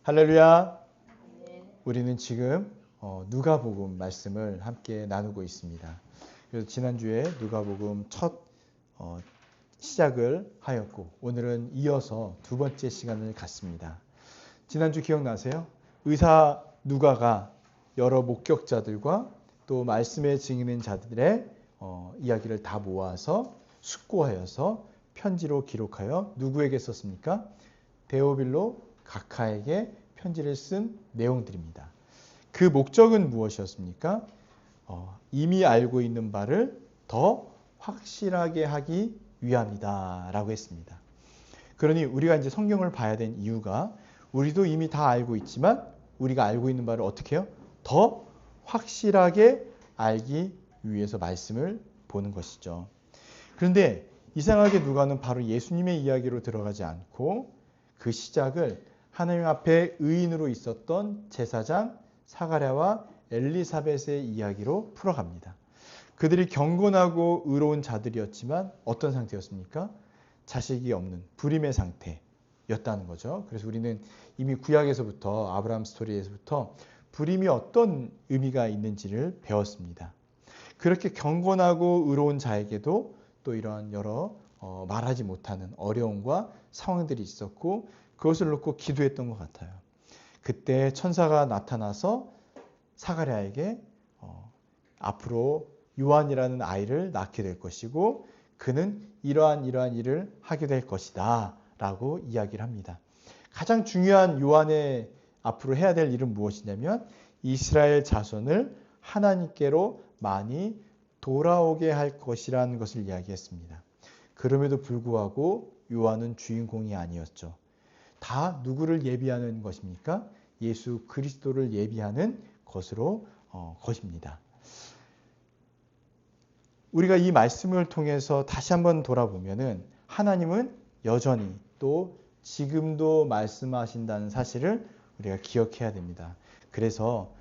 할렐루야. 우리는 지금 누가복음 말씀을 함께 나누고 있습니다. 그래서 지난주에 누가복음 첫 시작을 하였고 오늘은 이어서 두 번째 시간을 갖습니다. 지난주 기억나세요? 의사 누가가 여러 목격자들과 또 말씀에 증인한 자들의 이야기를 다 모아서 숙고하여서 편지로 기록하여 누구에게 썼습니까? 데오빌로 각하에게 편지를 쓴 내용들입니다. 그 목적은 무엇이었습니까? 이미 알고 있는 바를 더 확실하게 하기 위함이다 라고 했습니다. 그러니 우리가 이제 성경을 봐야 된 이유가 우리도 이미 다 알고 있지만 우리가 알고 있는 바를 어떻게 해요? 더 확실하게 알기 위해서 말씀을 보는 것이죠. 그런데 이상하게 누가는 바로 예수님의 이야기로 들어가지 않고 그 시작을 하나님 앞에 의인으로 있었던 제사장 사가랴와 엘리사벳의 이야기로 풀어갑니다. 그들이 경건하고 의로운 자들이었지만 어떤 상태였습니까? 자식이 없는 불임의 상태였다는 거죠. 그래서 우리는 이미 구약에서부터 아브라함 스토리에서부터 불임이 어떤 의미가 있는지를 배웠습니다. 그렇게 경건하고 의로운 자에게도 또 이러한 여러 말하지 못하는 어려움과 상황들이 있었고 그것을 놓고 기도했던 것 같아요. 그때 천사가 나타나서 사가랴에게 앞으로 요한이라는 아이를 낳게 될 것이고 그는 이러한 일을 하게 될 것이다 라고 이야기를 합니다. 가장 중요한 요한의 앞으로 해야 될 일은 무엇이냐면 이스라엘 자손을 하나님께로 많이 돌아오게 할 것이라는 것을 이야기했습니다. 그럼에도 불구하고 요한은 주인공이 아니었죠. 다 누구를 예비하는 것입니까? 예수 그리스도를 예비하는 것입니다. 우리가 이 말씀을 통해서 다시 한번 돌아보면은 하나님은 여전히 또 지금도 말씀하신다는 사실을 우리가 기억해야 됩니다. 그래서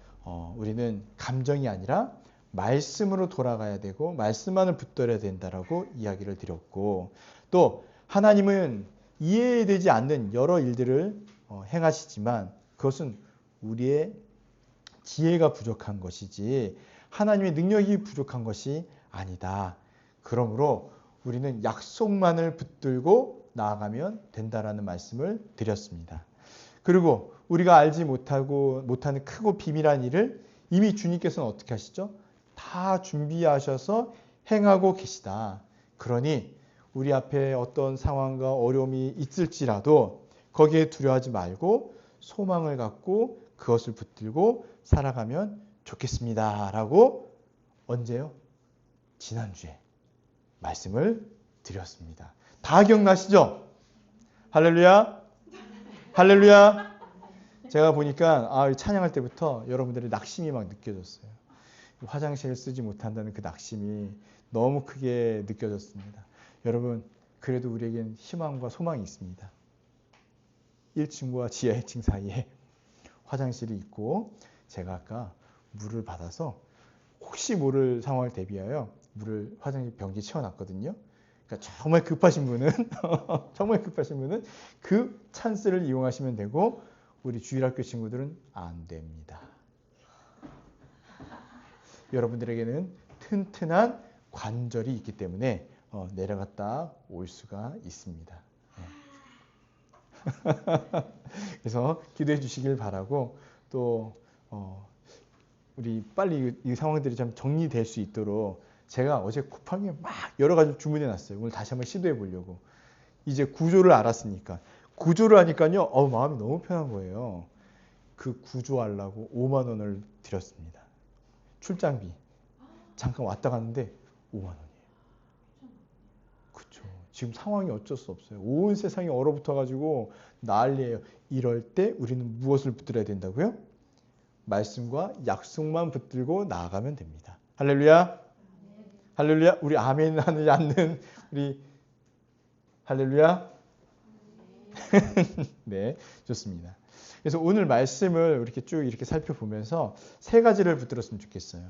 우리는 감정이 아니라 말씀으로 돌아가야 되고 말씀만을 붙들어야 된다라고 이야기를 드렸고 또 하나님은 이해되지 않는 여러 일들을 행하시지만 그것은 우리의 지혜가 부족한 것이지 하나님의 능력이 부족한 것이 아니다. 그러므로 우리는 약속만을 붙들고 나아가면 된다라는 말씀을 드렸습니다. 그리고 우리가 알지 못하는 크고 비밀한 일을 이미 주님께서는 어떻게 하시죠? 다 준비하셔서 행하고 계시다. 그러니 우리 앞에 어떤 상황과 어려움이 있을지라도 거기에 두려워하지 말고 소망을 갖고 그것을 붙들고 살아가면 좋겠습니다. 라고 언제요? 지난주에 말씀을 드렸습니다. 다 기억나시죠? 할렐루야! 할렐루야! 제가 보니까 찬양할 때부터 여러분들의 낙심이 막 느껴졌어요. 화장실 쓰지 못한다는 그 낙심이 너무 크게 느껴졌습니다. 여러분, 그래도 우리에겐 희망과 소망이 있습니다. 1층과 지하 1층 사이에 화장실이 있고 제가 아까 물을 받아서 혹시 모를 상황을 대비하여 물을 화장실 변기에 채워놨거든요. 그러니까 정말 급하신 분은 그 찬스를 이용하시면 되고 우리 주일학교 친구들은 안 됩니다. 여러분들에게는 튼튼한 관절이 있기 때문에 내려갔다 올 수가 있습니다. 그래서 기도해 주시길 바라고 또 우리 빨리 이 상황들이 좀 정리될 수 있도록 제가 어제 쿠팡에 막 여러 가지 주문해 놨어요. 오늘 다시 한번 시도해 보려고. 이제 구조를 알았으니까. 구조를 하니까요. 마음이 너무 편한 거예요. 그 구조하려고 5만 원을 드렸습니다. 출장비. 잠깐 왔다 갔는데 5만 원이에요. 그렇죠. 지금 상황이 어쩔 수 없어요. 온 세상이 얼어붙어가지고 난리예요. 이럴 때 우리는 무엇을 붙들어야 된다고요? 말씀과 약속만 붙들고 나아가면 됩니다. 할렐루야. 할렐루야. 우리 아멘 하지 않는 우리 할렐루야. 네, 좋습니다. 그래서 오늘 말씀을 이렇게 쭉 이렇게 살펴보면서 세 가지를 붙들었으면 좋겠어요.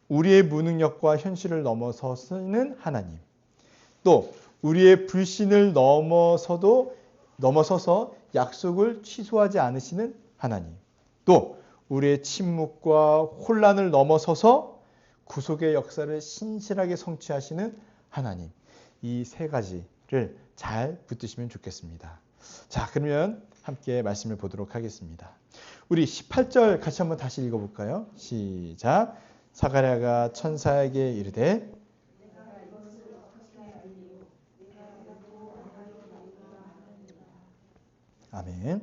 우리의 무능력과 현실을 넘어서는 하나님. 또 우리의 불신을 넘어서서 약속을 취소하지 않으시는 하나님, 또 우리의 침묵과 혼란을 넘어서서 구속의 역사를 신실하게 성취하시는 하나님, 이 세 가지를 잘 붙드시면 좋겠습니다. 자, 그러면 함께 말씀을 보도록 하겠습니다. 우리 18절 같이 한번 다시 읽어볼까요? 시작. 사가랴가 천사에게 이르되 아멘.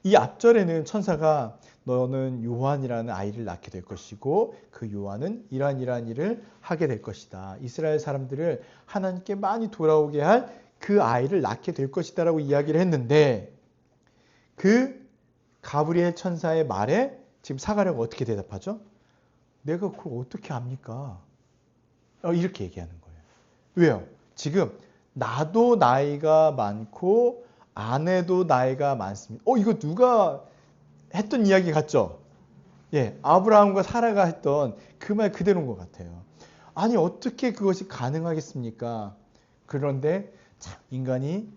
이 앞절에는 천사가 너는 요한이라는 아이를 낳게 될 것이고 그 요한은 이러한 일을 하게 될 것이다. 이스라엘 사람들을 하나님께 많이 돌아오게 할 그 아이를 낳게 될 것이다 라고 이야기를 했는데 그 가브리엘 천사의 말에 지금 사가랴가 어떻게 대답하죠? 내가 그걸 어떻게 압니까? 이렇게 얘기하는 거예요. 왜요? 지금 나도 나이가 많고 아내도 나이가 많습니다. 이거 누가 했던 이야기 같죠? 예, 아브라함과 사라가 했던 그 말 그대로인 것 같아요. 아니 어떻게 그것이 가능하겠습니까? 그런데 참 인간이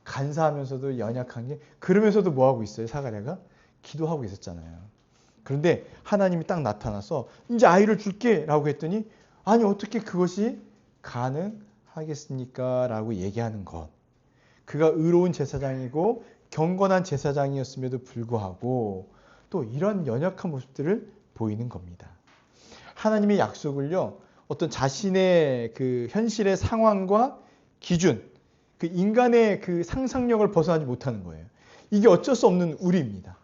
간사하면서도 연약한 게 그러면서도 뭐하고 있어요? 사가랴가? 기도하고 있었잖아요. 그런데 하나님이 딱 나타나서 이제 아이를 줄게 라고 했더니 아니 어떻게 그것이 가능하겠습니까? 라고 얘기하는 것. 그가 의로운 제사장이고 경건한 제사장이었음에도 불구하고 또 이런 연약한 모습들을 보이는 겁니다. 하나님의 약속을요, 어떤 자신의 그 현실의 상황과 기준, 그 인간의 그 상상력을 벗어나지 못하는 거예요. 이게 어쩔 수 없는 우리입니다.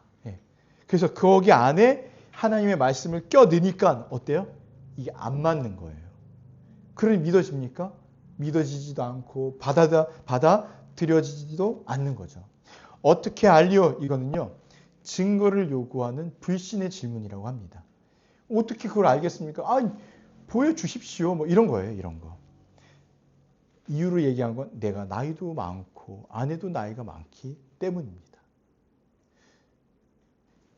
그래서 거기 안에 하나님의 말씀을 껴넣으니까 어때요? 이게 안 맞는 거예요. 그러니 믿어집니까? 믿어지지도 않고 받아들여지지도 않는 거죠. 어떻게 알리오? 이거는요, 증거를 요구하는 불신의 질문이라고 합니다. 어떻게 그걸 알겠습니까? 보여주십시오. 뭐 이런 거예요, 이런 거. 이유로 얘기한 건 내가 나이도 많고 아내도 나이가 많기 때문입니다.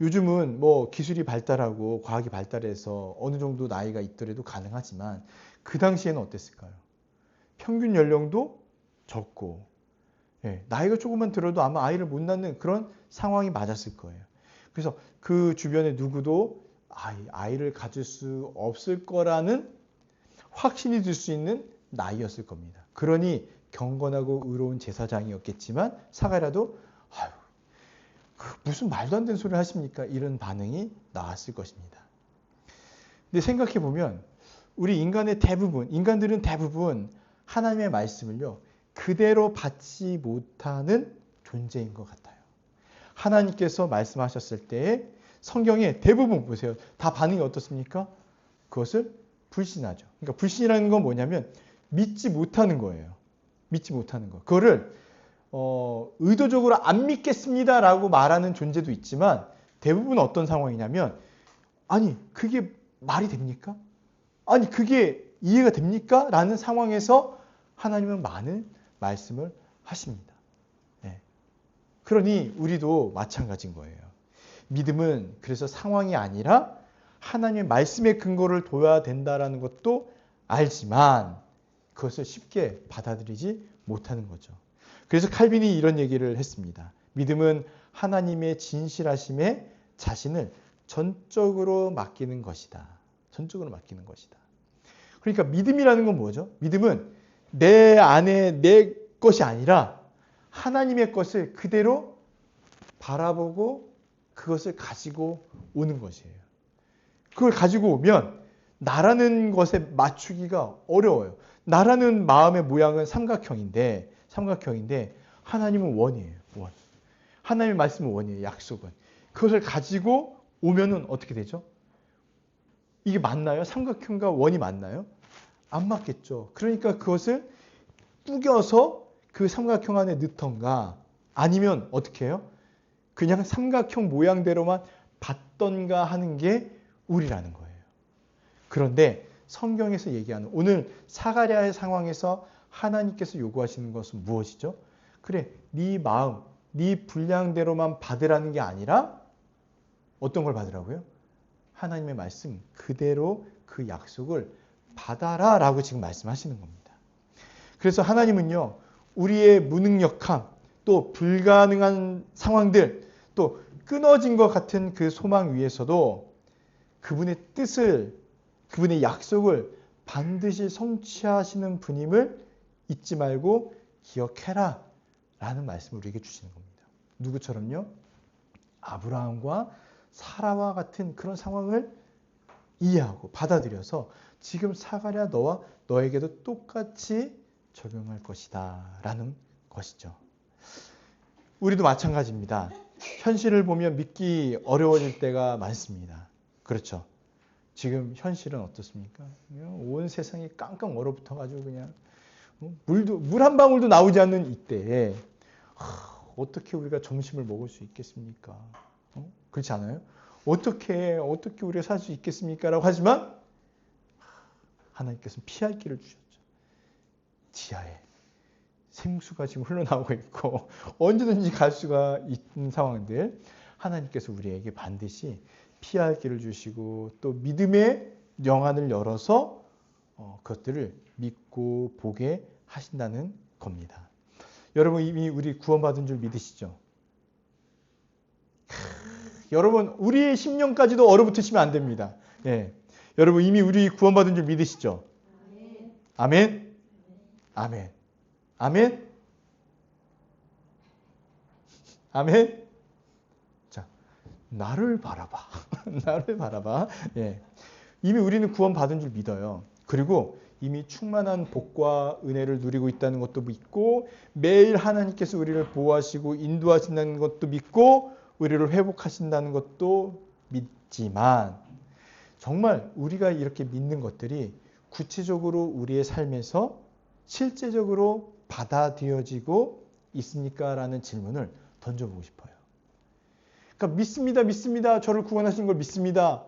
요즘은 뭐 기술이 발달하고 과학이 발달해서 어느 정도 나이가 있더라도 가능하지만 그 당시에는 어땠을까요? 평균 연령도 적고 나이가 조금만 들어도 아마 아이를 못 낳는 그런 상황이 맞았을 거예요. 그래서 그 주변에 누구도 아이를 가질 수 없을 거라는 확신이 들 수 있는 나이였을 겁니다. 그러니 경건하고 의로운 제사장이었겠지만 사가랴도 무슨 말도 안 되는 소리를 하십니까? 이런 반응이 나왔을 것입니다. 근데 생각해 보면 우리 인간들은 대부분 하나님의 말씀을요, 그대로 받지 못하는 존재인 것 같아요. 하나님께서 말씀하셨을 때 성경에 대부분 보세요. 다 반응이 어떻습니까? 그것을 불신하죠. 그러니까 불신이라는 건 뭐냐면 믿지 못하는 거예요. 믿지 못하는 거. 그거를 의도적으로 안 믿겠습니다라고 말하는 존재도 있지만 대부분 어떤 상황이냐면 아니 그게 말이 됩니까? 아니 그게 이해가 됩니까? 라는 상황에서 하나님은 많은 말씀을 하십니다. 그러니 우리도 마찬가지인 거예요. 믿음은 그래서 상황이 아니라 하나님의 말씀의 근거를 둬야 된다는 것도 알지만 그것을 쉽게 받아들이지 못하는 거죠. 그래서 칼빈이 이런 얘기를 했습니다. 믿음은 하나님의 진실하심에 자신을 전적으로 맡기는 것이다. 전적으로 맡기는 것이다. 그러니까 믿음이라는 건 뭐죠? 믿음은 내 안에 내 것이 아니라 하나님의 것을 그대로 바라보고 그것을 가지고 오는 것이에요. 그걸 가지고 오면 나라는 것에 맞추기가 어려워요. 나라는 마음의 모양은 삼각형인데 하나님은 원이에요. 원. 하나님의 말씀은 원이에요. 약속은. 그것을 가지고 오면은 어떻게 되죠? 이게 맞나요? 삼각형과 원이 맞나요? 안 맞겠죠. 그러니까 그것을 뿌겨서 그 삼각형 안에 넣던가 아니면 어떻게 해요? 그냥 삼각형 모양대로만 받던가 하는 게 우리라는 거예요. 그런데 성경에서 얘기하는 오늘 사가랴의 상황에서 하나님께서 요구하시는 것은 무엇이죠? 그래, 네 마음, 네 분량대로만 받으라는 게 아니라 어떤 걸 받으라고요? 하나님의 말씀 그대로 그 약속을 받아라 라고 지금 말씀하시는 겁니다. 그래서 하나님은요, 우리의 무능력함, 또 불가능한 상황들, 또 끊어진 것 같은 그 소망 위에서도 그분의 뜻을, 그분의 약속을 반드시 성취하시는 분임을 잊지 말고 기억해라 라는 말씀을 우리에게 주시는 겁니다. 누구처럼요? 아브라함과 사라와 같은 그런 상황을 이해하고 받아들여서 지금 사가랴 너와 너에게도 똑같이 적용할 것이다 라는 것이죠. 우리도 마찬가지입니다. 현실을 보면 믿기 어려워질 때가 많습니다. 그렇죠. 지금 현실은 어떻습니까? 온 세상이 깡깡 얼어붙어가지고 그냥 물 한 방울도 나오지 않는 이때에 어떻게 우리가 점심을 먹을 수 있겠습니까? 그렇지 않아요? 어떻게 우리가 살 수 있겠습니까? 라고 하지만 하나님께서는 피할 길을 주셨죠. 지하에 생수가 지금 흘러나오고 있고 언제든지 갈 수가 있는 상황들, 하나님께서 우리에게 반드시 피할 길을 주시고 또 믿음의 영안을 열어서 그것들을 믿고 보게 하신다는 겁니다. 여러분 이미 우리 구원받은 줄 믿으시죠? 여러분 우리의 심령까지도 얼어붙으시면 안 됩니다. 예. 여러분 이미 우리 구원받은 줄 믿으시죠? 아멘. 아멘. 아멘. 아멘. 자, 나를 바라봐. 나를 바라봐. 예. 이미 우리는 구원받은 줄 믿어요. 그리고 이미 충만한 복과 은혜를 누리고 있다는 것도 믿고 매일 하나님께서 우리를 보호하시고 인도하신다는 것도 믿고 우리를 회복하신다는 것도 믿지만 정말 우리가 이렇게 믿는 것들이 구체적으로 우리의 삶에서 실제적으로 받아들여지고 있습니까? 라는 질문을 던져보고 싶어요. 그러니까 믿습니다. 저를 구원하신 걸 믿습니다.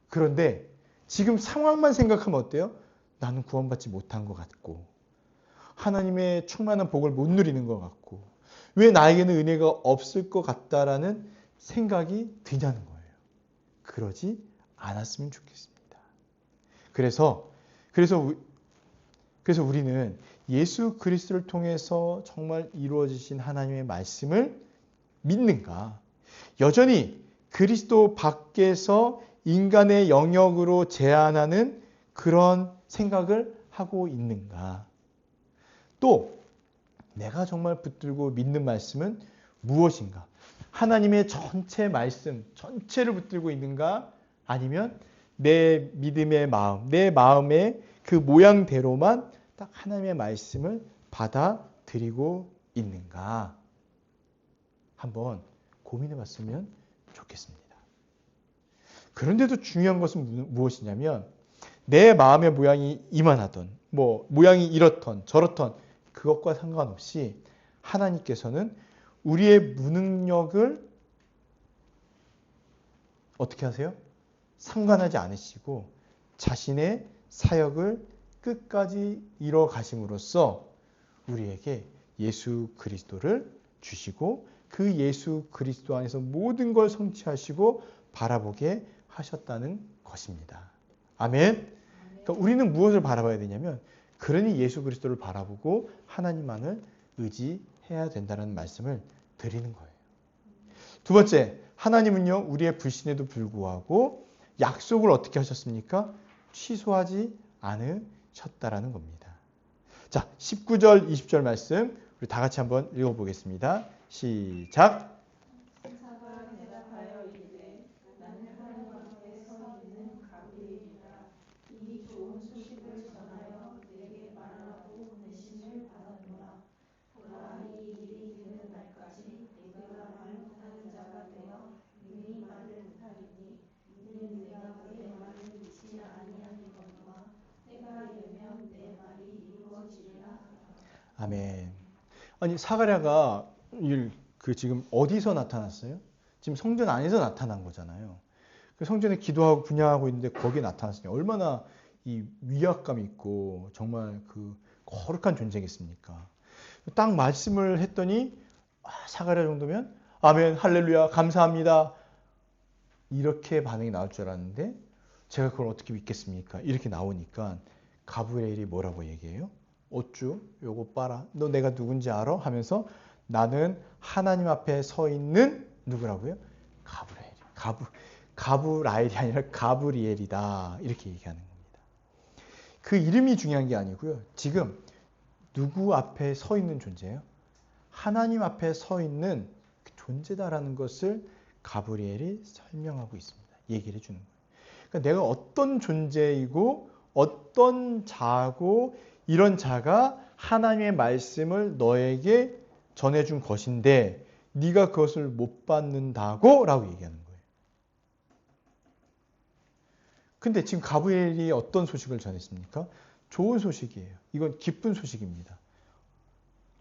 그런데 지금 상황만 생각하면 어때요? 나는 구원받지 못한 것 같고 하나님의 충만한 복을 못 누리는 것 같고 왜 나에게는 은혜가 없을 것 같다라는 생각이 드냐는 거예요. 그러지 않았으면 좋겠습니다. 그래서 우리는 예수 그리스도를 통해서 정말 이루어지신 하나님의 말씀을 믿는가? 여전히 그리스도 밖에서 인간의 영역으로 제한하는 그런 생각을 하고 있는가? 또 내가 정말 붙들고 믿는 말씀은 무엇인가? 하나님의 전체 말씀, 전체를 붙들고 있는가? 아니면 내 믿음의 마음, 내 마음의 그 모양대로만 딱 하나님의 말씀을 받아들이고 있는가? 한번 고민해 봤으면 좋겠습니다. 그런데도 중요한 것은 무엇이냐면 내 마음의 모양이 이만하던 모양이 이렇던 저렇던 그것과 상관없이 하나님께서는 우리의 무능력을 어떻게 하세요? 상관하지 않으시고 자신의 사역을 끝까지 이뤄 가심으로써 우리에게 예수 그리스도를 주시고 그 예수 그리스도 안에서 모든 걸 성취하시고 바라보게 하셨다는 것입니다. 아멘. 그러니까 우리는 무엇을 바라봐야 되냐면 그러니 예수 그리스도를 바라보고 하나님만을 의지해야 된다는 말씀을 드리는 거예요. 두 번째, 하나님은요 우리의 불신에도 불구하고 약속을 어떻게 하셨습니까? 취소하지 않으셨다라는 겁니다. 자, 19절, 20절 말씀 우리 다 같이 한번 읽어보겠습니다. 시작. 아멘. 아니 사가랴가 지금 어디서 나타났어요? 지금 성전 안에서 나타난 거잖아요. 성전에 기도하고 분향하고 있는데 거기에 나타났으니 얼마나 이 위압감이 있고 정말 그 거룩한 존재겠습니까? 딱 말씀을 했더니 사가랴 정도면 아멘, 할렐루야, 감사합니다. 이렇게 반응이 나올 줄 알았는데 제가 그걸 어떻게 믿겠습니까? 이렇게 나오니까 가브리엘이 뭐라고 얘기해요? 어쭈? 요거 봐라. 너 내가 누군지 알아? 하면서 나는 하나님 앞에 서 있는 누구라고요? 가브리엘. 가브라엘이 아니라 가브리엘이다. 이렇게 얘기하는 겁니다. 그 이름이 중요한 게 아니고요. 지금 누구 앞에 서 있는 존재예요? 하나님 앞에 서 있는 존재다라는 것을 가브리엘이 설명하고 있습니다. 얘기를 해주는 거예요. 그러니까 내가 어떤 존재이고 어떤 자고 이런 자가 하나님의 말씀을 너에게 전해준 것인데 네가 그것을 못 받는다고 라고 얘기하는 거예요. 근데 지금 가브리엘이 어떤 소식을 전했습니까? 좋은 소식이에요. 이건 기쁜 소식입니다.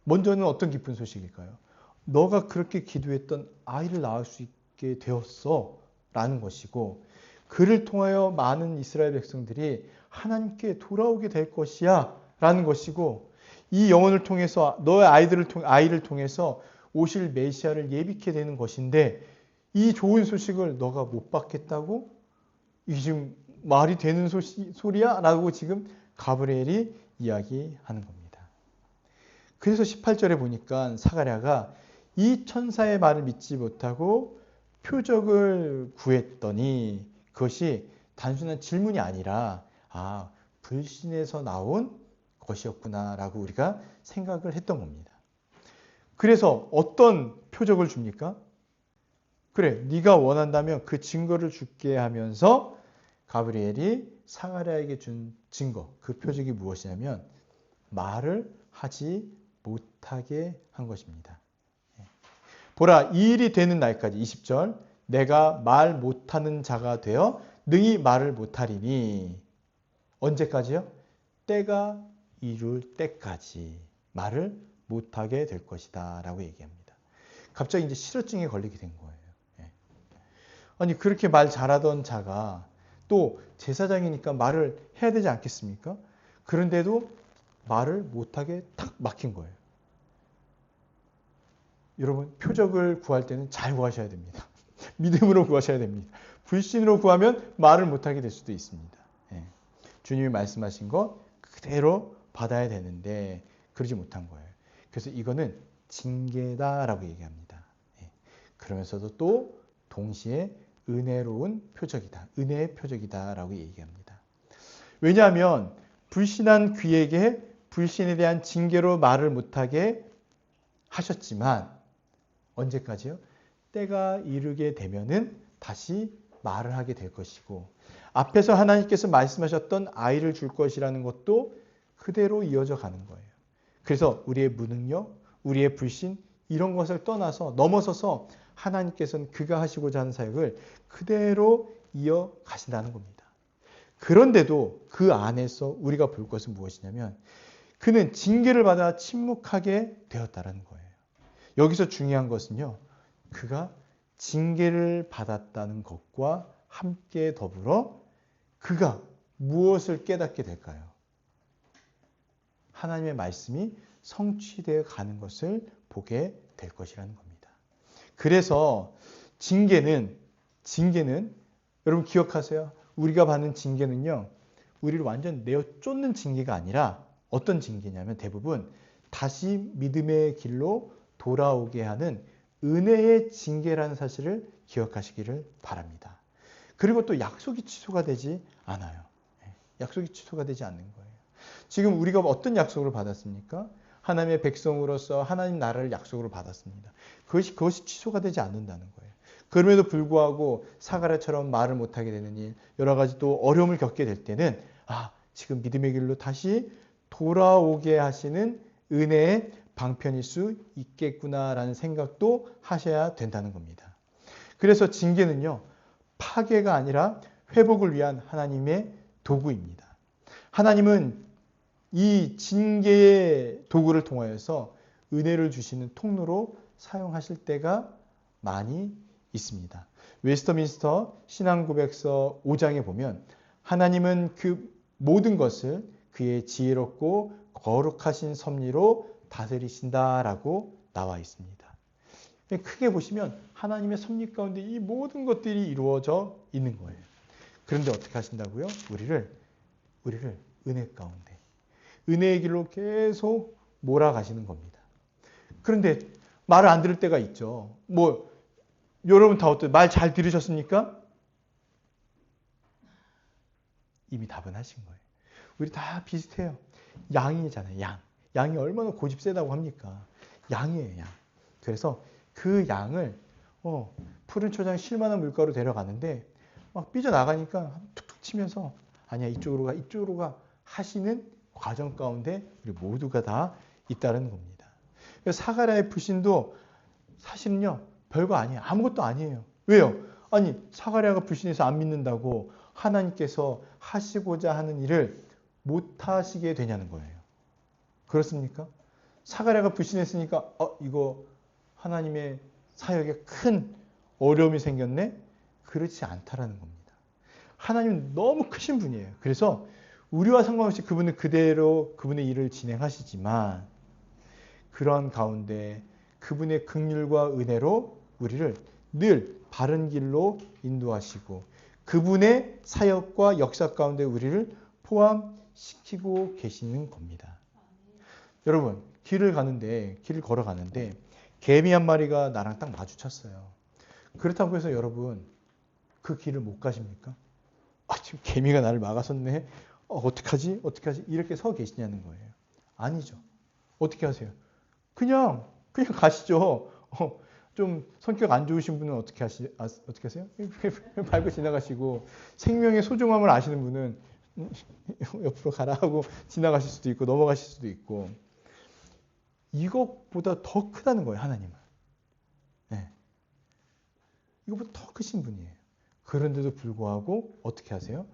먼저는 어떤 기쁜 소식일까요? 너가 그렇게 기도했던 아이를 낳을 수 있게 되었어 라는 것이고 그를 통하여 많은 이스라엘 백성들이 하나님께 돌아오게 될 것이야 라는 것이고 이 영혼을 통해서 너의 아이를 통해서 오실 메시아를 예비케 되는 것인데 이 좋은 소식을 너가 못 받겠다고? 이게 지금 말이 되는 소리야? 라고 지금 가브리엘이 이야기하는 겁니다. 그래서 18절에 보니까 사가랴가 이 천사의 말을 믿지 못하고 표적을 구했더니 그것이 단순한 질문이 아니라 불신에서 나온 것이었구나 라고 우리가 생각을 했던 겁니다. 그래서 어떤 표적을 줍니까? 그래, 네가 원한다면 그 증거를 줄게 하면서 가브리엘이 사가랴에게 준 증거, 그 표적이 무엇이냐면 말을 하지 못하게 한 것입니다. 보라, 이 일이 되는 날까지 20절 내가 말 못하는 자가 되어 능히 말을 못하리니 언제까지요? 때가 이룰 때까지 말을 못하게 될 것이다 라고 얘기합니다. 갑자기 이제 실어증에 걸리게 된 거예요. 아니 그렇게 말 잘하던 자가 또 제사장이니까 말을 해야 되지 않겠습니까? 그런데도 말을 못하게 탁 막힌 거예요. 여러분 표적을 구할 때는 잘 구하셔야 됩니다. 믿음으로 구하셔야 됩니다. 불신으로 구하면 말을 못하게 될 수도 있습니다. 주님이 말씀하신 거 그대로 받아야 되는데 그러지 못한 거예요. 그래서 이거는 징계다라고 얘기합니다. 그러면서도 또 동시에 은혜로운 표적이다. 은혜의 표적이다라고 얘기합니다. 왜냐하면 불신한 귀에게 불신에 대한 징계로 말을 못하게 하셨지만 언제까지요? 때가 이르게 되면은 다시 말을 하게 될 것이고 앞에서 하나님께서 말씀하셨던 아이를 줄 것이라는 것도 그대로 이어져 가는 거예요. 그래서 우리의 무능력, 우리의 불신 이런 것을 떠나서 넘어서서 하나님께서는 그가 하시고자 하는 사역을 그대로 이어가신다는 겁니다. 그런데도 그 안에서 우리가 볼 것은 무엇이냐면 그는 징계를 받아 침묵하게 되었다는 거예요. 여기서 중요한 것은요. 그가 징계를 받았다는 것과 함께 더불어 그가 무엇을 깨닫게 될까요? 하나님의 말씀이 성취되어 가는 것을 보게 될 것이라는 겁니다. 그래서 징계는 여러분 기억하세요. 우리가 받는 징계는요. 우리를 완전 내어 쫓는 징계가 아니라 어떤 징계냐면 대부분 다시 믿음의 길로 돌아오게 하는 은혜의 징계라는 사실을 기억하시기를 바랍니다. 그리고 또 약속이 취소가 되지 않아요. 약속이 취소가 되지 않는 거예요. 지금 우리가 어떤 약속을 받았습니까? 하나님의 백성으로서 하나님 나라를 약속으로 받았습니다. 그것이 취소가 되지 않는다는 거예요. 그럼에도 불구하고 사가랴처럼 말을 못하게 되는 일, 여러 가지 또 어려움을 겪게 될 때는 지금 믿음의 길로 다시 돌아오게 하시는 은혜의 방편일 수 있겠구나라는 생각도 하셔야 된다는 겁니다. 그래서 징계는요. 파괴가 아니라 회복을 위한 하나님의 도구입니다. 하나님은 이 징계의 도구를 통하여서 은혜를 주시는 통로로 사용하실 때가 많이 있습니다. 웨스터민스터 신앙고백서 5장에 보면 하나님은 그 모든 것을 그의 지혜롭고 거룩하신 섭리로 다스리신다라고 나와 있습니다. 크게 보시면 하나님의 섭리 가운데 이 모든 것들이 이루어져 있는 거예요. 그런데 어떻게 하신다고요? 우리를 은혜 가운데 은혜의 길로 계속 몰아가시는 겁니다. 그런데 말을 안 들을 때가 있죠. 뭐 여러분 다 어때요? 말 잘 들으셨습니까? 이미 답은 하신 거예요. 우리 다 비슷해요. 양이잖아요. 양. 양이 얼마나 고집 세다고 합니까? 양이에요. 양. 그래서 그 양을 푸른 초장에 쉴만한 물가로 데려가는데 막 삐져나가니까 툭툭 치면서 아니야 이쪽으로 가 이쪽으로 가 하시는 과정 가운데 우리 모두가 다 있다는 겁니다. 사가랴의 불신도 사실은요 별거 아니에요. 아무것도 아니에요. 왜요? 아니 사가랴가 불신해서 안 믿는다고 하나님께서 하시고자 하는 일을 못 하시게 되냐는 거예요. 그렇습니까? 사가랴가 불신했으니까 이거 하나님의 사역에 큰 어려움이 생겼네? 그렇지 않다라는 겁니다. 하나님은 너무 크신 분이에요. 그래서 우리와 상관없이 그분은 그대로 그분의 일을 진행하시지만 그런 가운데 그분의 긍휼과 은혜로 우리를 늘 바른 길로 인도하시고 그분의 사역과 역사 가운데 우리를 포함시키고 계시는 겁니다. 여러분 길을 걸어가는데 개미 한 마리가 나랑 딱 마주쳤어요. 그렇다고 해서 여러분 그 길을 못 가십니까? 지금 개미가 나를 막아섰네. 어떡하지? 이렇게 서 계시냐는 거예요. 아니죠. 어떻게 하세요? 그냥 가시죠. 좀 성격 안 좋으신 분은 어떻게 하세요? 밟고 지나가시고 생명의 소중함을 아시는 분은 옆으로 가라 하고 지나가실 수도 있고 넘어가실 수도 있고 이것보다 더 크다는 거예요. 하나님은. 네. 이것보다 더 크신 분이에요. 그런데도 불구하고 어떻게 하세요?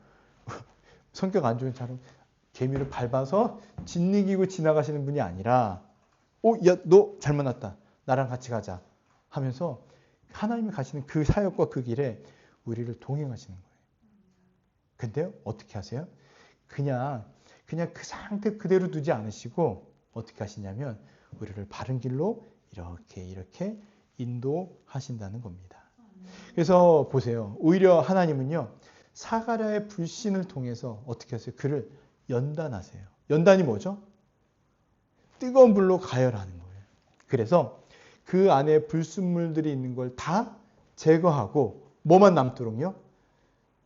성격 안 좋은 사람 개미를 밟아서 짓이기고 지나가시는 분이 아니라 야, 너 잘 만났다. 나랑 같이 가자. 하면서 하나님이 가시는 그 사역과 그 길에 우리를 동행하시는 거예요. 근데요, 어떻게 하세요? 그냥 그 상태 그대로 두지 않으시고 어떻게 하시냐면 우리를 바른 길로 이렇게 인도하신다는 겁니다. 그래서 보세요. 오히려 하나님은요. 사가랴의 불신을 통해서 어떻게 하세요? 그를 연단하세요. 연단이 뭐죠? 뜨거운 불로 가열하는 거예요. 그래서 그 안에 불순물들이 있는 걸 다 제거하고 뭐만 남도록요?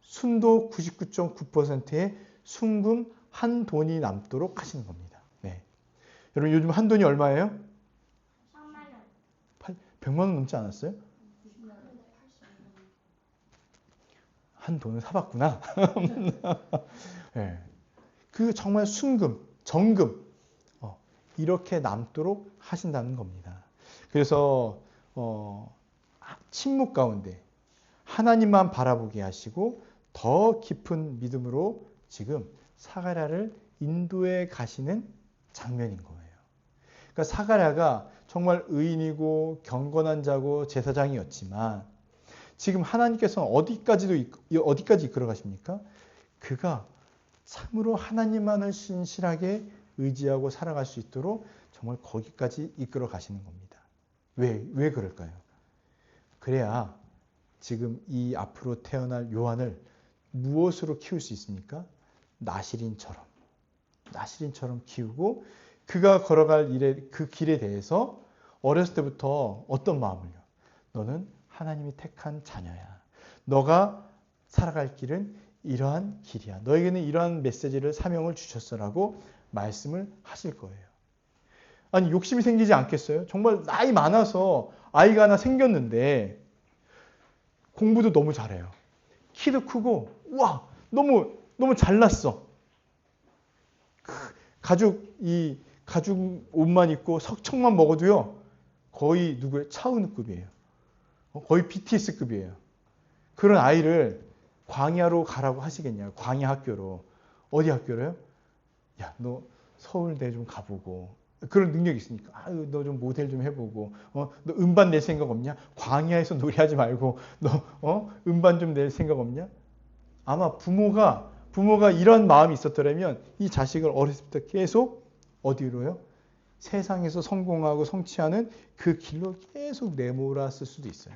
순도 99.9%의 순금 한 돈이 남도록 하시는 겁니다. 네. 여러분 요즘 한 돈이 얼마예요? 100만 원 넘지 않았어요? 한 돈을 사봤구나. 네. 그 정말 순금, 정금 이렇게 남도록 하신다는 겁니다. 그래서 침묵 가운데 하나님만 바라보게 하시고 더 깊은 믿음으로 지금 사가랴를 인도해 가시는 장면인 거예요. 그러니까 사가랴가 정말 의인이고 경건한 자고 제사장이었지만 지금 하나님께서는 어디까지 이끌어 가십니까? 그가 참으로 하나님만을 신실하게 의지하고 살아갈 수 있도록 정말 거기까지 이끌어 가시는 겁니다. 왜 그럴까요? 그래야 지금 이 앞으로 태어날 요한을 무엇으로 키울 수 있습니까? 나시린처럼 키우고 그가 걸어갈 그 길에 대해서 어렸을 때부터 어떤 마음을요? 너는 하나님이 택한 자녀야. 너가 살아갈 길은 이러한 길이야. 너에게는 이러한 메시지를 사명을 주셨어라고 말씀을 하실 거예요. 아니 욕심이 생기지 않겠어요? 정말 나이 많아서 아이가 하나 생겼는데 공부도 너무 잘해요. 키도 크고 와 너무 잘났어. 가죽 옷만 입고 석청만 먹어도요 거의 누구예요? 차은우급이에요. 거의 BTS급이에요. 그런 아이를 광야로 가라고 하시겠냐고. 광야 학교로. 어디 학교로요? 야, 너 서울대 좀 가보고. 그런 능력이 있으니까. 아유, 너 좀 모델 좀 해보고. 너 음반 낼 생각 없냐? 광야에서 노래하지 말고. 너 음반 좀 낼 생각 없냐? 아마 부모가 이런 마음이 있었더라면 이 자식을 어렸을 때 계속 어디로요? 세상에서 성공하고 성취하는 그 길로 계속 내몰았을 수도 있어요.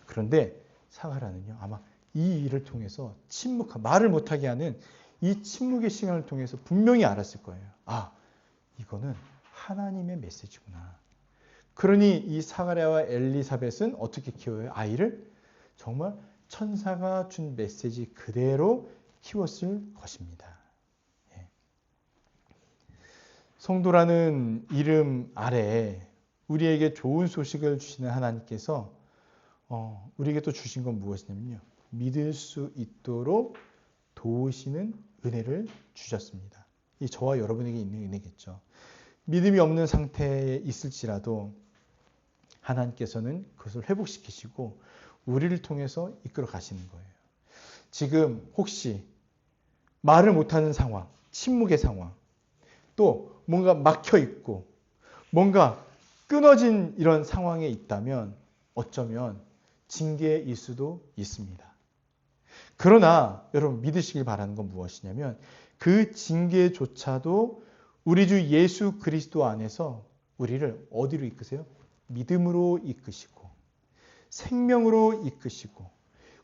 그런데 사가랴는요. 아마 이 일을 통해서 말을 못하게 하는 이 침묵의 시간을 통해서 분명히 알았을 거예요. 아, 이거는 하나님의 메시지구나. 그러니 이 사가랴와 엘리사벳은 어떻게 키워요? 아이를 정말 천사가 준 메시지 그대로 키웠을 것입니다. 예. 성도라는 이름 아래에 우리에게 좋은 소식을 주시는 하나님께서 우리에게 또 주신 건 무엇이냐면요. 믿을 수 있도록 도우시는 은혜를 주셨습니다. 이 저와 여러분에게 있는 은혜겠죠. 믿음이 없는 상태에 있을지라도 하나님께서는 그것을 회복시키시고 우리를 통해서 이끌어 가시는 거예요. 지금 혹시 말을 못하는 상황, 침묵의 상황, 또 뭔가 막혀 있고 뭔가 끊어진 이런 상황에 있다면 어쩌면 징계일 수도 있습니다. 그러나 여러분 믿으시길 바라는 건 무엇이냐면 그 징계조차도 우리 주 예수 그리스도 안에서 우리를 어디로 이끄세요? 믿음으로 이끄시고 생명으로 이끄시고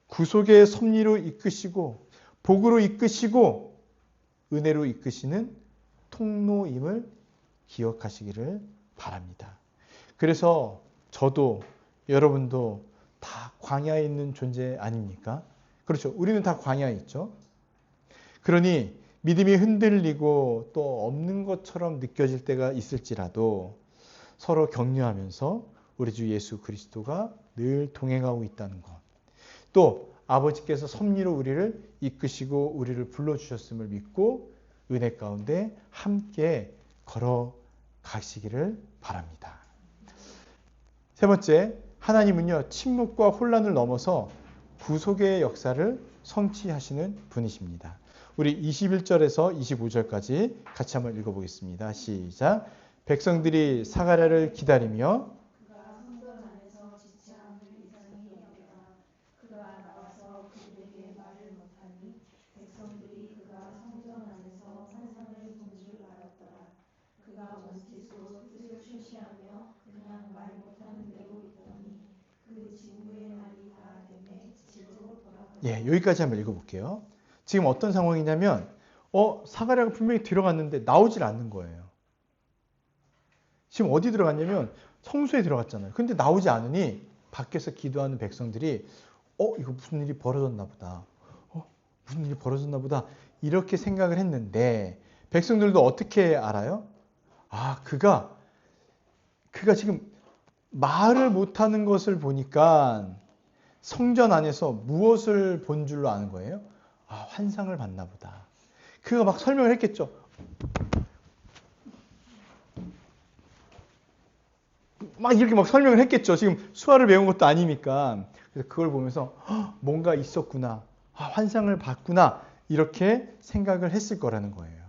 구속의 섭리로 이끄시고 복으로 이끄시고 은혜로 이끄시는 통로임을 기억하시기를 바랍니다. 그래서 저도 여러분도 다 광야에 있는 존재 아닙니까? 그렇죠. 우리는 다 광야에 있죠. 그러니 믿음이 흔들리고 또 없는 것처럼 느껴질 때가 있을지라도 서로 격려하면서 우리 주 예수 그리스도가 늘 동행하고 있다는 것. 또 아버지께서 섭리로 우리를 이끄시고 우리를 불러주셨음을 믿고 은혜 가운데 함께 걸어가시기를 바랍니다. 세 번째, 하나님은요, 침묵과 혼란을 넘어서 구속의 역사를 성취하시는 분이십니다. 우리 21절에서 25절까지 같이 한번 읽어보겠습니다. 시작. 백성들이 사가랴를 기다리며 그가 성전 안에서 지체 않을 이상이 없다. 그가 나와서 그들에게 말을 못하니 백성들이 그가 성전 안에서 환상을 본 줄 알았더라. 그가 원짓으로 뜻을 출시하며 그냥 말 못하는 대로 있더니 그 징후의 날이 다 되매 집으로 돌아가니. 예, 여기까지 한번 읽어볼게요. 지금 어떤 상황이냐면 사가랴가 분명히 들어갔는데 나오질 않는 거예요. 지금 어디 들어갔냐면 성소에 들어갔잖아요. 근데 나오지 않으니 밖에서 기도하는 백성들이 이거 무슨 일이 벌어졌나 보다. 무슨 일이 벌어졌나 보다. 이렇게 생각을 했는데 백성들도 어떻게 알아요? 그가 지금 말을 못하는 것을 보니까 성전 안에서 무엇을 본 줄로 아는 거예요? 환상을 봤나 보다. 그가 막 설명을 했겠죠. 막 이렇게 막 설명을 했겠죠. 지금 수화를 배운 것도 아니니까. 그래서 그걸 보면서 뭔가 있었구나. 환상을 봤구나. 이렇게 생각을 했을 거라는 거예요.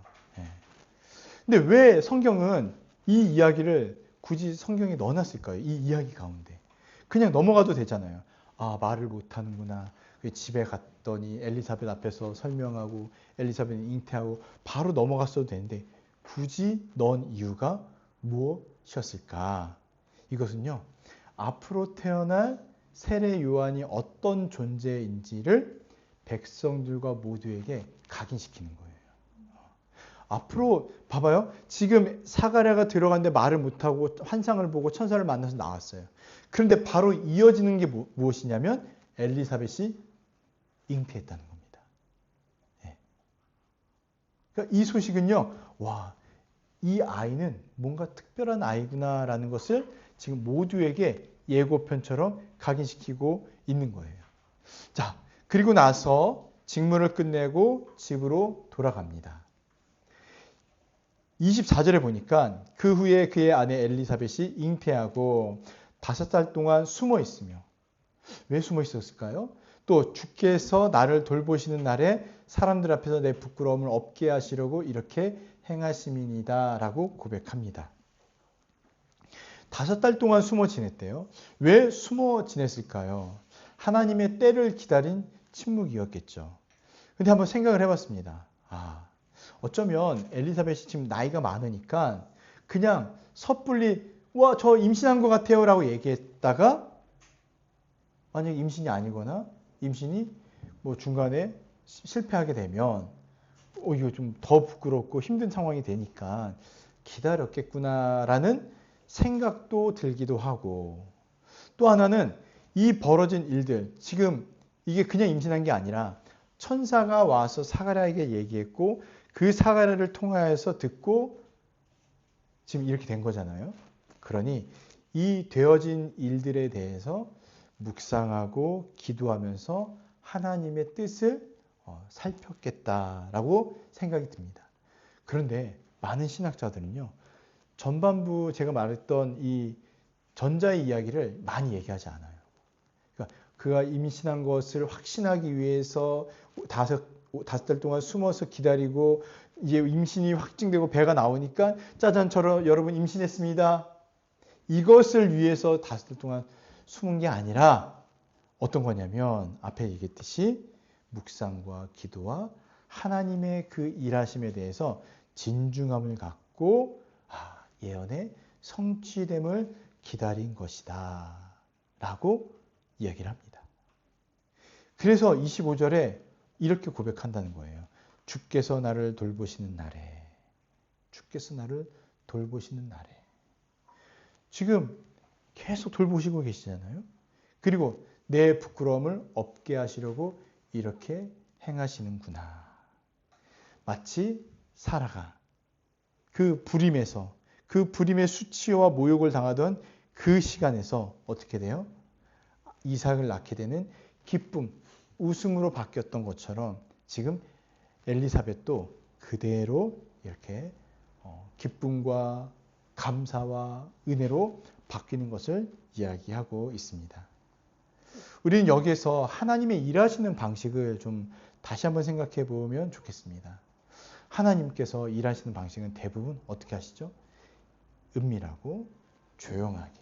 근데 왜 성경은 이 이야기를 굳이 성경에 넣어놨을까요? 이 이야기 가운데. 그냥 넘어가도 되잖아요. 말을 못하는구나. 집에 갔더니 엘리사벳 앞에서 설명하고 엘리사벳은 잉태하고 바로 넘어갔어도 되는데 굳이 넣은 이유가 무엇이었을까? 이것은요. 앞으로 태어날 세례 요한이 어떤 존재인지를 백성들과 모두에게 각인시키는 거예요. 앞으로 봐봐요. 지금 사가랴가 들어갔는데 말을 못하고 환상을 보고 천사를 만나서 나왔어요. 그런데 바로 이어지는 게 무엇이냐면 엘리사벳이 잉태했다는 겁니다. 그러니까 이 소식은요. 이 아이는 뭔가 특별한 아이구나라는 것을 지금 모두에게 예고편처럼 각인시키고 있는 거예요. 자, 그리고 나서 직무를 끝내고 집으로 돌아갑니다. 24절에 보니까 그 후에 그의 아내 엘리사벳이 잉태하고 5달 동안 숨어 있으며 왜 숨어 있었을까요? 또 주께서 나를 돌보시는 날에 사람들 앞에서 내 부끄러움을 없게 하시려고 이렇게 행하심이니이다 라고 고백합니다. 5달 동안 숨어 지냈대요. 왜 숨어 지냈을까요? 하나님의 때를 기다린 침묵이었겠죠. 근데 한번 생각을 해봤습니다. 어쩌면 엘리사벳이 지금 나이가 많으니까 그냥 섣불리 저 임신한 것 같아요 라고 얘기했다가 만약에 임신이 아니거나 임신이 중간에 실패하게 되면 이거 좀 더 부끄럽고 힘든 상황이 되니까 기다렸겠구나라는 생각도 들기도 하고, 또 하나는 이 벌어진 일들, 지금 이게 그냥 임신한 게 아니라 천사가 와서 사가랴에게 얘기했고 그 사가랴를 통하여서 듣고 지금 이렇게 된 거잖아요. 그러니 이 되어진 일들에 대해서 묵상하고 기도하면서 하나님의 뜻을 살폈겠다라고 생각이 듭니다. 그런데 많은 신학자들은요, 전반부 제가 말했던 이 전자의 이야기를 많이 얘기하지 않아요. 그러니까 그가 임신한 것을 확신하기 위해서 다섯 달 동안 숨어서 기다리고 이제 임신이 확증되고 배가 나오니까 짜잔 여러분 임신했습니다. 이것을 위해서 5달 동안 숨은 게 아니라 어떤 거냐면 앞에 얘기했듯이 묵상과 기도와 하나님의 그 일하심에 대해서 진중함을 갖고 예언의 성취됨을 기다린 것이다 라고 이야기를 합니다. 그래서 25절에 이렇게 고백한다는 거예요. 주께서 나를 돌보시는 날에, 주께서 나를 돌보시는 날에. 지금 계속 돌보시고 계시잖아요. 그리고 내 부끄러움을 없게 하시려고 이렇게 행하시는구나. 마치 사라가 그 불임에서, 그 불임의 수치와 모욕을 당하던 그 시간에서 어떻게 돼요? 이삭을 낳게 되는 기쁨, 웃음으로 바뀌었던 것처럼 지금 엘리사벳도 그대로 이렇게 기쁨과 감사와 은혜로 바뀌는 것을 이야기하고 있습니다. 우리는 여기에서 하나님의 일하시는 방식을 좀 다시 한번 생각해 보면 좋겠습니다. 하나님께서 일하시는 방식은 대부분 어떻게 하시죠? 은밀하고 조용하게,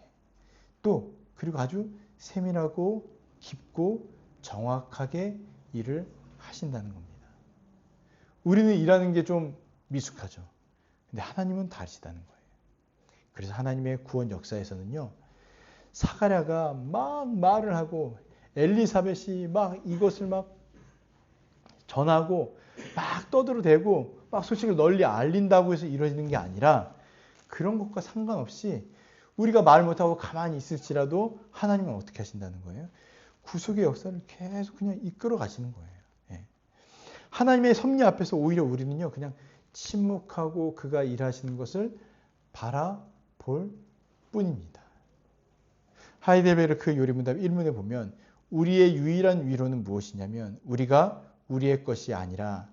또 그리고 아주 세밀하고 깊고 정확하게 일을 하신다는 겁니다. 우리는 일하는 게 좀 미숙하죠. 근데 하나님은 다르시다는 거예요. 그래서 하나님의 구원 역사에서는요, 사가랴가 막 말을 하고 엘리사벳이 막 이것을 막 전하고 막 떠들어대고 막 소식을 널리 알린다고 해서 이루어지는 게 아니라 그런 것과 상관없이 우리가 말 못하고 가만히 있을지라도 하나님은 어떻게 하신다는 거예요? 구속의 역사를 계속 그냥 이끌어 가시는 거예요. 예. 하나님의 섭리 앞에서 오히려 우리는요, 그냥 침묵하고 그가 일하시는 것을 바라볼 뿐입니다. 하이델베르크 요리문답 1문에 보면 우리의 유일한 위로는 무엇이냐면 우리가 우리의 것이 아니라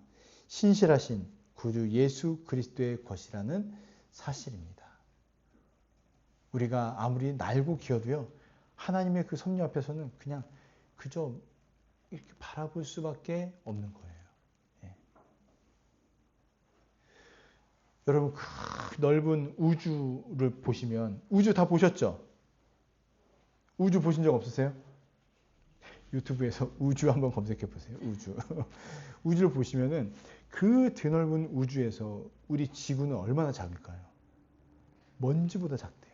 신실하신 구주 예수 그리스도의 것이라는 사실입니다. 우리가 아무리 날고 기어도요, 하나님의 그 섭리 앞에서는 그냥 그저 이렇게 바라볼 수밖에 없는 거예요. 예. 여러분, 그 넓은 우주를 보시면, 우주 다 보셨죠? 우주 보신 적 없으세요? 유튜브에서 우주 한번 검색해 보세요. 우주. 우주를 보시면은 그 드넓은 우주에서 우리 지구는 얼마나 작을까요? 먼지보다 작대요.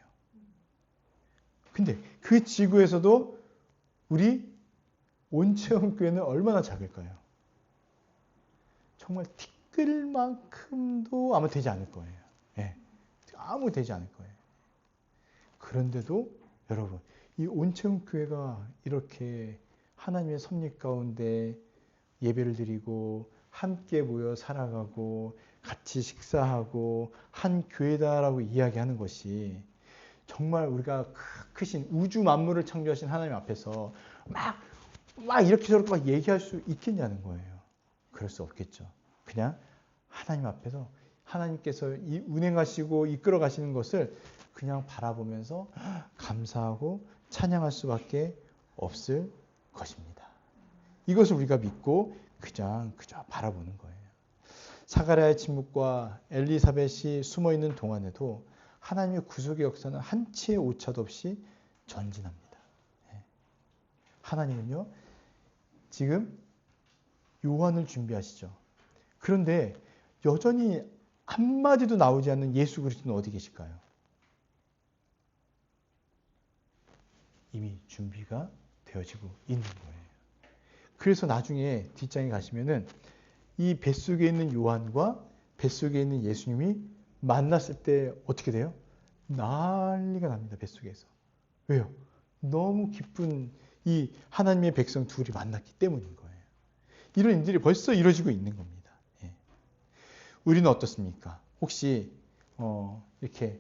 근데 그 지구에서도 우리 온체험교회는 얼마나 작을까요? 정말 티끌만큼도 아마 되지 않을 거예요. 예. 아무 되지 않을 거예요. 그런데도 여러분, 이 온체험교회가 이렇게 하나님의 섭리 가운데 예배를 드리고 함께 모여 살아가고 같이 식사하고 한 교회다라고 이야기하는 것이 정말 우리가 크신 우주 만물을 창조하신 하나님 앞에서 막 이렇게 저렇게 막 얘기할 수 있겠냐는 거예요. 그럴 수 없겠죠. 그냥 하나님 앞에서 하나님께서 운행하시고 이끌어 가시는 것을 그냥 바라보면서 감사하고 찬양할 수밖에 없을 것입니다. 이것을 우리가 믿고 그저 바라보는 거예요. 사가랴의 침묵과 엘리사벳이 숨어있는 동안에도 하나님의 구속의 역사는 한치의 오차도 없이 전진합니다. 하나님은요, 지금 요한을 준비하시죠. 그런데 여전히 한마디도 나오지 않는 예수 그리스도는 어디 계실까요? 이미 준비가 되어지고 있는 거예요. 그래서 나중에 뒷장에 가시면은 이 뱃속에 있는 요한과 뱃속에 있는 예수님이 만났을 때 어떻게 돼요? 난리가 납니다. 뱃속에서. 왜요? 너무 기쁜 이 하나님의 백성 둘이 만났기 때문인 거예요. 이런 일들이 벌써 이루어지고 있는 겁니다. 예. 우리는 어떻습니까? 혹시 이렇게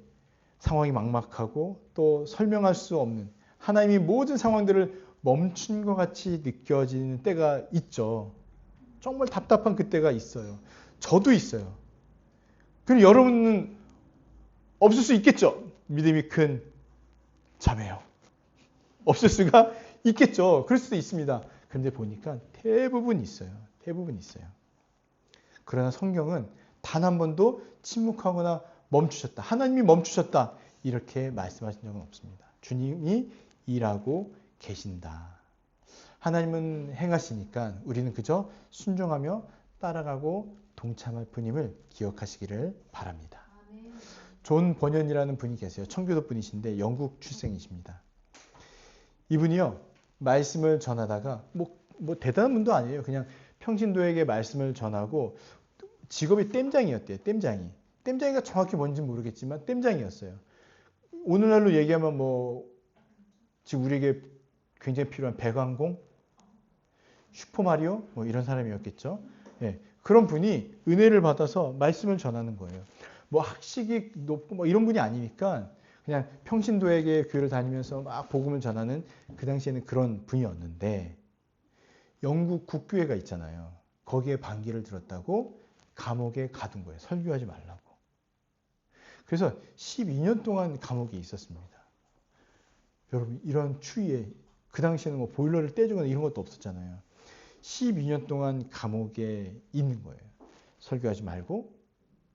상황이 막막하고 또 설명할 수 없는 하나님이 모든 상황들을 멈춘 것 같이 느껴지는 때가 있죠. 정말 답답한 그때가 있어요. 저도 있어요. 그럼 여러분은 없을 수 있겠죠? 믿음이 큰 자매요. 없을 수가 있겠죠. 그럴 수도 있습니다. 그런데 보니까 대부분 있어요. 대부분 있어요. 그러나 성경은 단 한 번도 침묵하거나 멈추셨다. 하나님이 멈추셨다. 이렇게 말씀하신 적은 없습니다. 주님이 일하고 계신다. 하나님은 행하시니까 우리는 그저 순종하며 따라가고 동참할 뿐임을 기억하시기를 바랍니다. 존 버년이라는 분이 계세요. 청교도 분이신데 영국 출생이십니다. 이분이요, 말씀을 전하다가 뭐 대단한 분도 아니에요. 그냥 평신도에게 말씀을 전하고 직업이 땜장이었대요. 땜장이. 땜장이가 정확히 뭔지 모르겠지만 땜장이었어요. 오늘날로 얘기하면 지금 우리에게 굉장히 필요한 배관공, 슈퍼마리오 이런 사람이었겠죠. 예, 그런 분이 은혜를 받아서 말씀을 전하는 거예요. 학식이 높고 이런 분이 아니니까 그냥 평신도에게 교회를 다니면서 막 복음을 전하는 그 당시에는 그런 분이었는데 영국 국교회가 있잖아요. 거기에 반기를 들었다고 감옥에 가둔 거예요. 설교하지 말라고. 그래서 12년 동안 감옥에 있었습니다. 여러분 이런 추위에 그 당시에는 보일러를 떼주거나 이런 것도 없었잖아요. 12년 동안 감옥에 있는 거예요. 설교하지 말고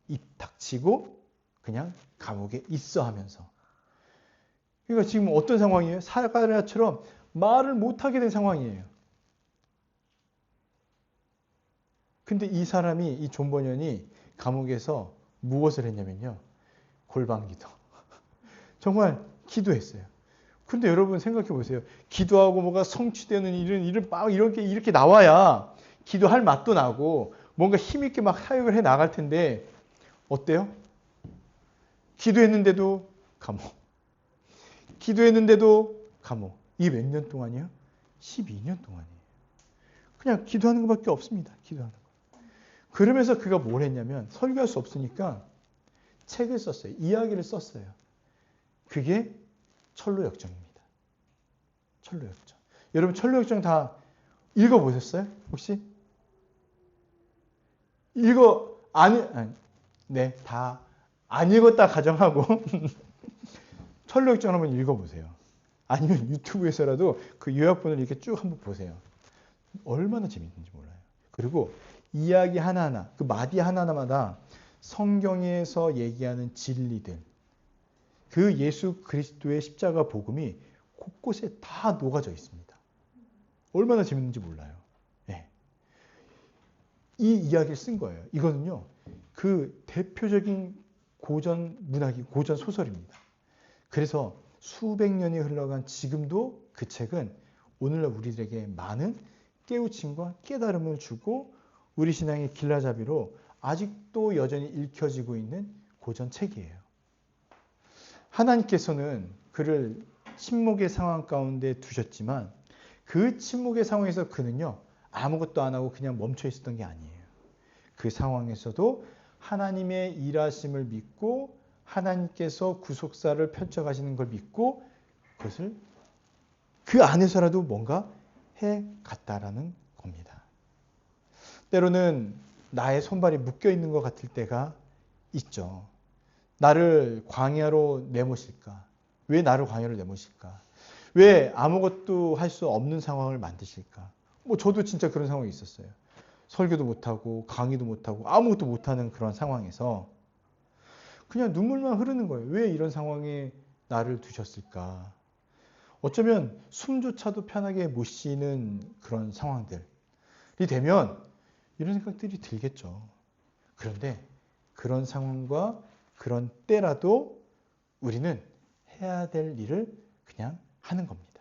입 닥치고 그냥 감옥에 있어 하면서. 그러니까 지금 어떤 상황이에요? 사가랴처럼 말을 못하게 된 상황이에요. 근데 이 사람이, 이 존 버년이 감옥에서 무엇을 했냐면요. 골방기도. 정말 기도했어요. 근데 여러분 생각해 보세요. 기도하고 뭐가 성취되는 일은 막 이렇게 나와야 기도할 맛도 나고 뭔가 힘있게 막 사역을 해 나갈 텐데 어때요? 기도했는데도 감옥. 기도했는데도 감옥. 이게 몇 년 동안이요? 12년 동안이에요. 그냥 기도하는 것밖에 없습니다. 기도하는 거. 그러면서 그가 뭘 했냐면 설교할 수 없으니까 책을 썼어요. 이야기를 썼어요. 그게 철로역정입니다. 철로역정. 여러분 철로역정 다 읽어보셨어요? 혹시? 네, 다 안 읽었다 가정하고 철로역정 한번 읽어보세요. 아니면 유튜브에서라도 그 요약본을 이렇게 쭉 한번 보세요. 얼마나 재밌는지 몰라요. 그리고 이야기 하나하나, 그 마디 하나하나마다 성경에서 얘기하는 진리들, 그 예수 그리스도의 십자가 복음이 곳곳에 다 녹아져 있습니다. 얼마나 재밌는지 몰라요. 네. 이 이야기를 쓴 거예요. 이거는요, 그 대표적인 고전 문학이, 고전 소설입니다. 그래서 수백 년이 흘러간 지금도 그 책은 오늘날 우리들에게 많은 깨우침과 깨달음을 주고 우리 신앙의 길라잡이로 아직도 여전히 읽혀지고 있는 고전 책이에요. 하나님께서는 그를 침묵의 상황 가운데 두셨지만 그 침묵의 상황에서 그는요, 아무것도 안 하고 그냥 멈춰 있었던 게 아니에요. 그 상황에서도 하나님의 일하심을 믿고 하나님께서 구속사를 펼쳐가시는 걸 믿고 그것을 그 안에서라도 뭔가 해갔다라는 겁니다. 때로는 나의 손발이 묶여 있는 것 같을 때가 있죠. 나를 광야로 내모실까? 왜 나를 광야로 내모실까? 왜 아무것도 할 수 없는 상황을 만드실까? 저도 진짜 그런 상황이 있었어요. 설교도 못하고 강의도 못하고 아무것도 못하는 그런 상황에서 그냥 눈물만 흐르는 거예요. 왜 이런 상황에 나를 두셨을까? 어쩌면 숨조차도 편하게 못 쉬는 그런 상황들이 되면 이런 생각들이 들겠죠. 그런데 그런 상황과 그런 때라도 우리는 해야 될 일을 그냥 하는 겁니다.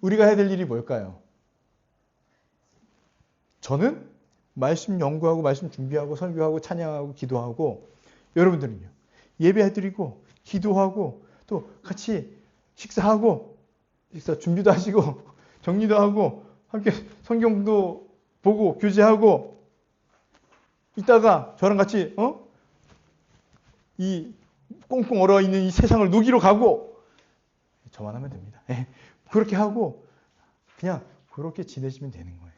우리가 해야 될 일이 뭘까요? 저는 말씀 연구하고 말씀 준비하고 설교하고 찬양하고 기도하고 여러분들은요. 예배드리고 기도하고 또 같이 식사하고 식사 준비도 하시고 정리도 하고 함께 성경도 보고 교제하고 이따가 저랑 같이 이 꽁꽁 얼어 있는 이 세상을 누기로 가고 저만 하면 됩니다. 그렇게 하고 그냥 그렇게 지내시면 되는 거예요.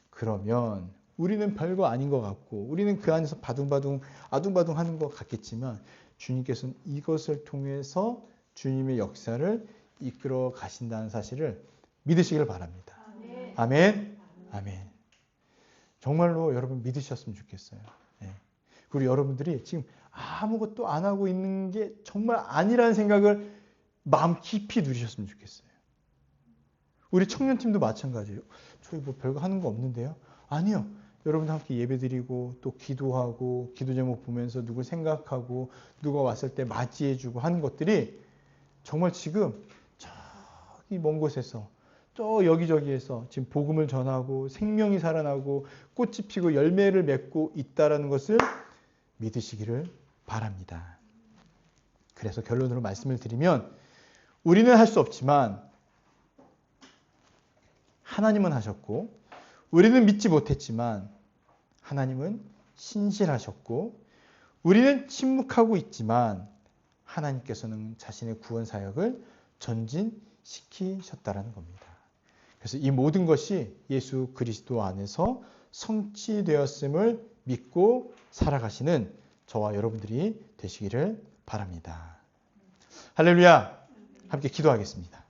그러면 우리는 별거 아닌 것 같고 우리는 그 안에서 바둥바둥 아둥바둥 하는 것 같겠지만 주님께서는 이것을 통해서 주님의 역사를 이끌어 가신다는 사실을 믿으시길 바랍니다. 아멘. 아멘. 정말로 여러분 믿으셨으면 좋겠어요. 그리고 여러분들이 지금 아무것도 안 하고 있는 게 정말 아니라는 생각을 마음 깊이 누리셨으면 좋겠어요. 우리 청년팀도 마찬가지예요. 저희 뭐 별거 하는 거 없는데요? 아니요. 여러분들 함께 예배드리고 또 기도하고 기도 제목 보면서 누굴 생각하고 누가 왔을 때 맞이해주고 하는 것들이 정말 지금 저기 먼 곳에서 저 여기저기에서 지금 복음을 전하고 생명이 살아나고 꽃이 피고 열매를 맺고 있다는 것을 믿으시기를 바랍니다. 그래서 결론으로 말씀을 드리면 우리는 할 수 없지만 하나님은 하셨고 우리는 믿지 못했지만 하나님은 신실하셨고 우리는 침묵하고 있지만 하나님께서는 자신의 구원 사역을 전진시키셨다는 겁니다. 그래서 이 모든 것이 예수 그리스도 안에서 성취되었음을 믿고 살아가시는 저와 여러분들이 되시기를 바랍니다. 할렐루야! 함께 기도하겠습니다.